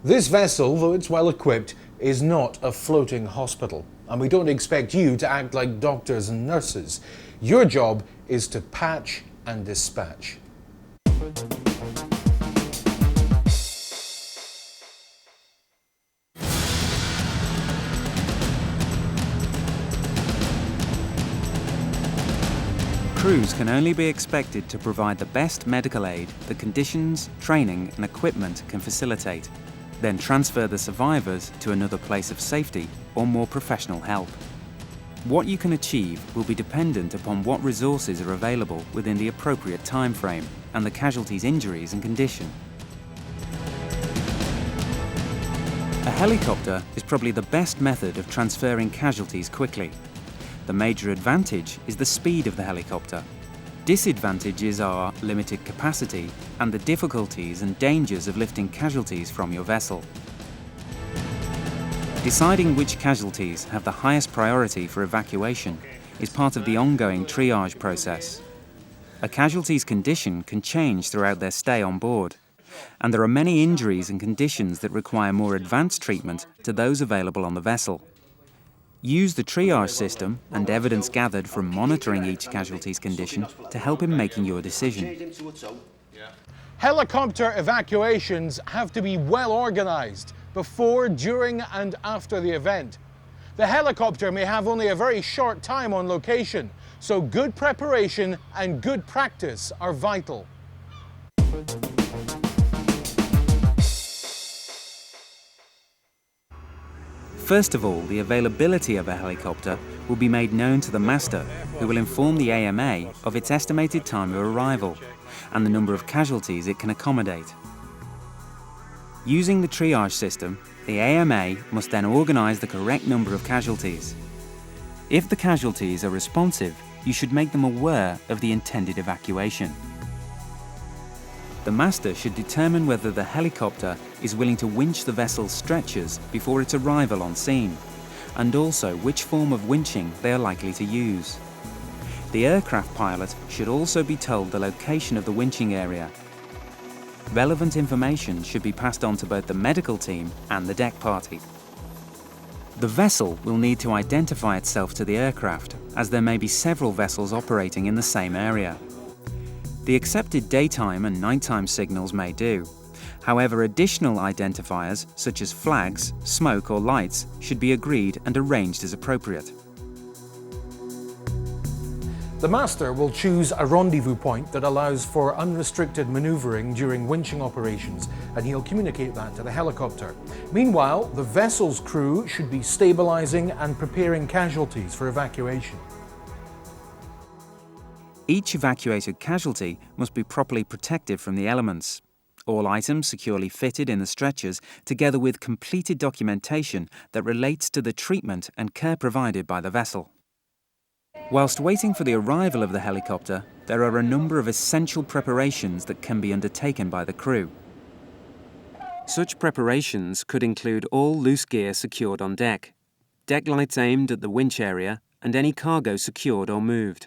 This vessel, though it's well equipped, is not a floating hospital, and we don't expect you to act like doctors and nurses. Your job is to patch and dispatch. Crews can only be expected to provide the best medical aid that conditions, training and equipment can facilitate, then transfer the survivors to another place of safety or more professional help. What you can achieve will be dependent upon what resources are available within the appropriate time frame and the casualty's injuries and condition. A helicopter is probably the best method of transferring casualties quickly. The major advantage is the speed of the helicopter. Disadvantages are limited capacity and the difficulties and dangers of lifting casualties from your vessel. Deciding which casualties have the highest priority for evacuation is part of the ongoing triage process. A casualty's condition can change throughout their stay on board, and there are many injuries and conditions that require more advanced treatment to those available on the vessel. Use the triage system and evidence gathered from monitoring each casualty's condition to help in making your decision. Helicopter evacuations have to be well organised before, during and after the event. The helicopter may have only a very short time on location, so good preparation and good practice are vital. First of all, the availability of a helicopter will be made known to the master, who will inform the AMA of its estimated time of arrival and the number of casualties it can accommodate. Using the triage system, the AMA must then organise the correct number of casualties. If the casualties are responsive, you should make them aware of the intended evacuation. The master should determine whether the helicopter is willing to winch the vessel's stretchers before its arrival on scene, and also which form of winching they are likely to use. The aircraft pilot should also be told the location of the winching area. Relevant information should be passed on to both the medical team and the deck party. The vessel will need to identify itself to the aircraft, as there may be several vessels operating in the same area. The accepted daytime and nighttime signals may do. However, additional identifiers, such as flags, smoke or lights, should be agreed and arranged as appropriate. The master will choose a rendezvous point that allows for unrestricted manoeuvring during winching operations, and he'll communicate that to the helicopter. Meanwhile, the vessel's crew should be stabilising and preparing casualties for evacuation. Each evacuated casualty must be properly protected from the elements. All items securely fitted in the stretchers, together with completed documentation that relates to the treatment and care provided by the vessel. Whilst waiting for the arrival of the helicopter, there are a number of essential preparations that can be undertaken by the crew. Such preparations could include all loose gear secured on deck, deck lights aimed at the winch area, and any cargo secured or moved.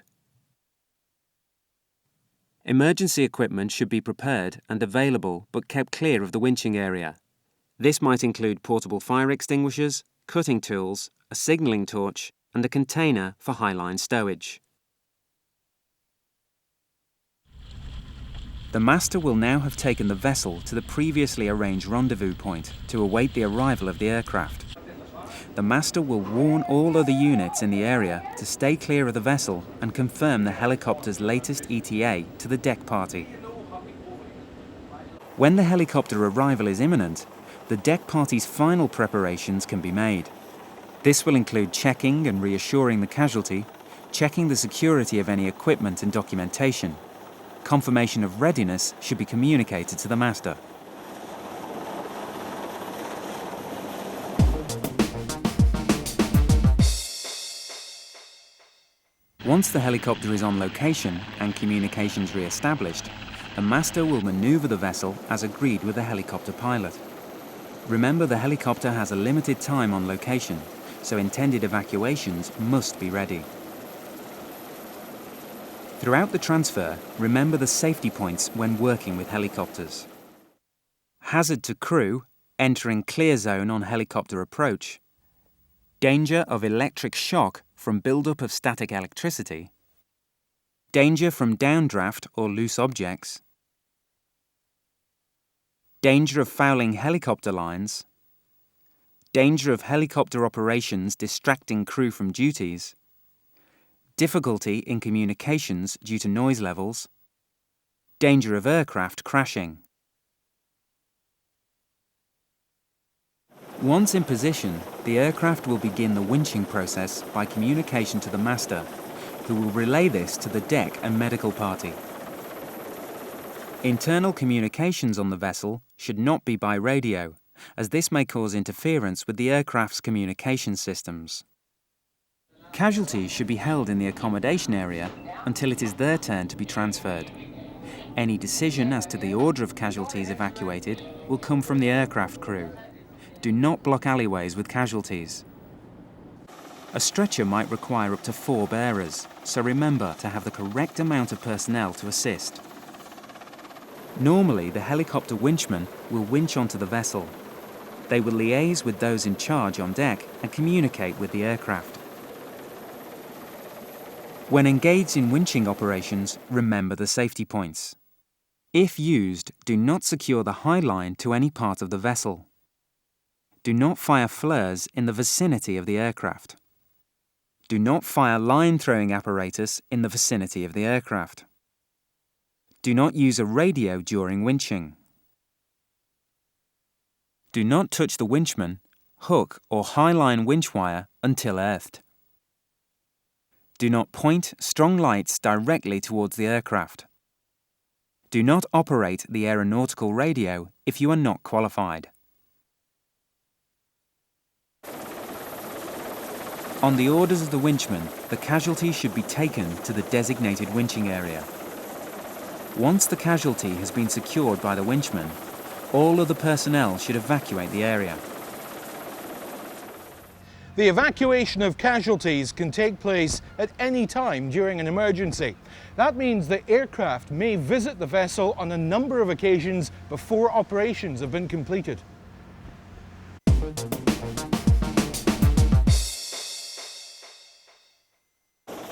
Emergency equipment should be prepared and available but kept clear of the winching area. This might include portable fire extinguishers, cutting tools, a signalling torch, and a container for high-line stowage. The master will now have taken the vessel to the previously arranged rendezvous point to await the arrival of the aircraft. The master will warn all other units in the area to stay clear of the vessel and confirm the helicopter's latest ETA to the deck party. When the helicopter arrival is imminent, the deck party's final preparations can be made. This will include checking and reassuring the casualty, checking the security of any equipment and documentation. Confirmation of readiness should be communicated to the master. Once the helicopter is on location and communications re-established, the master will maneuver the vessel as agreed with the helicopter pilot. Remember, the helicopter has a limited time on location, so intended evacuations must be ready. Throughout the transfer, remember the safety points when working with helicopters. Hazard to crew, entering clear zone on helicopter approach, danger of electric shock from buildup of static electricity, danger from downdraft or loose objects, danger of fouling helicopter lines, danger of helicopter operations distracting crew from duties, difficulty in communications due to noise levels, danger of aircraft crashing. Once in position, the aircraft will begin the winching process by communication to the master, who will relay this to the deck and medical party. Internal communications on the vessel should not be by radio, as this may cause interference with the aircraft's communication systems. Casualties should be held in the accommodation area until it is their turn to be transferred. Any decision as to the order of casualties evacuated will come from the aircraft crew. Do not block alleyways with casualties. A stretcher might require up to 4 bearers, so remember to have the correct amount of personnel to assist. Normally, the helicopter winchman will winch onto the vessel. They will liaise with those in charge on deck and communicate with the aircraft. When engaged in winching operations, remember the safety points. If used, do not secure the high line to any part of the vessel. Do not fire flares in the vicinity of the aircraft. Do not fire line-throwing apparatus in the vicinity of the aircraft. Do not use a radio during winching. Do not touch the winchman, hook or high-line winch wire until earthed. Do not point strong lights directly towards the aircraft. Do not operate the aeronautical radio if you are not qualified. On the orders of the winchman, the casualty should be taken to the designated winching area. Once the casualty has been secured by the winchman, all other personnel should evacuate the area. The evacuation of casualties can take place at any time during an emergency. That means the aircraft may visit the vessel on a number of occasions before operations have been completed.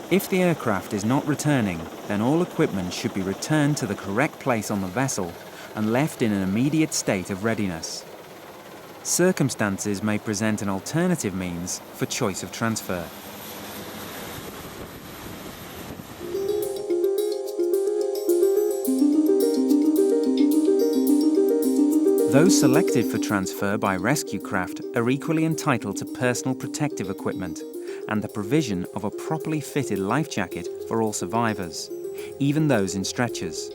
If the aircraft is not returning, then all equipment should be returned to the correct place on the vessel and left in an immediate state of readiness. Circumstances may present an alternative means for choice of transfer. Those selected for transfer by rescue craft are equally entitled to personal protective equipment and the provision of a properly fitted life jacket for all survivors, even those in stretchers.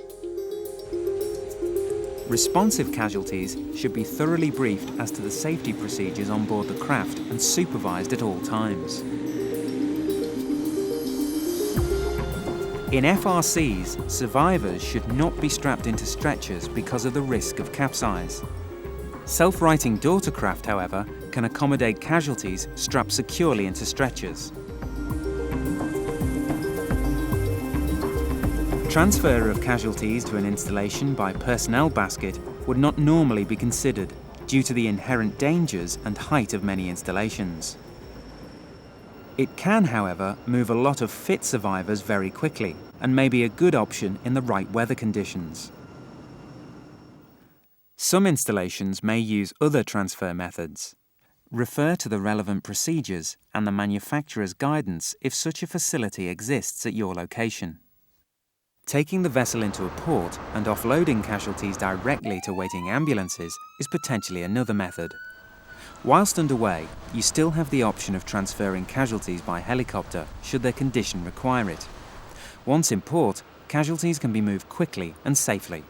Responsive casualties should be thoroughly briefed as to the safety procedures on board the craft and supervised at all times. In FRCs, survivors should not be strapped into stretchers because of the risk of capsize. Self-righting daughter craft, however, can accommodate casualties strapped securely into stretchers. Transfer of casualties to an installation by personnel basket would not normally be considered due to the inherent dangers and height of many installations. It can, however, move a lot of fit survivors very quickly and may be a good option in the right weather conditions. Some installations may use other transfer methods. Refer to the relevant procedures and the manufacturer's guidance if such a facility exists at your location. Taking the vessel into a port and offloading casualties directly to waiting ambulances is potentially another method. Whilst underway, you still have the option of transferring casualties by helicopter should their condition require it. Once in port, casualties can be moved quickly and safely.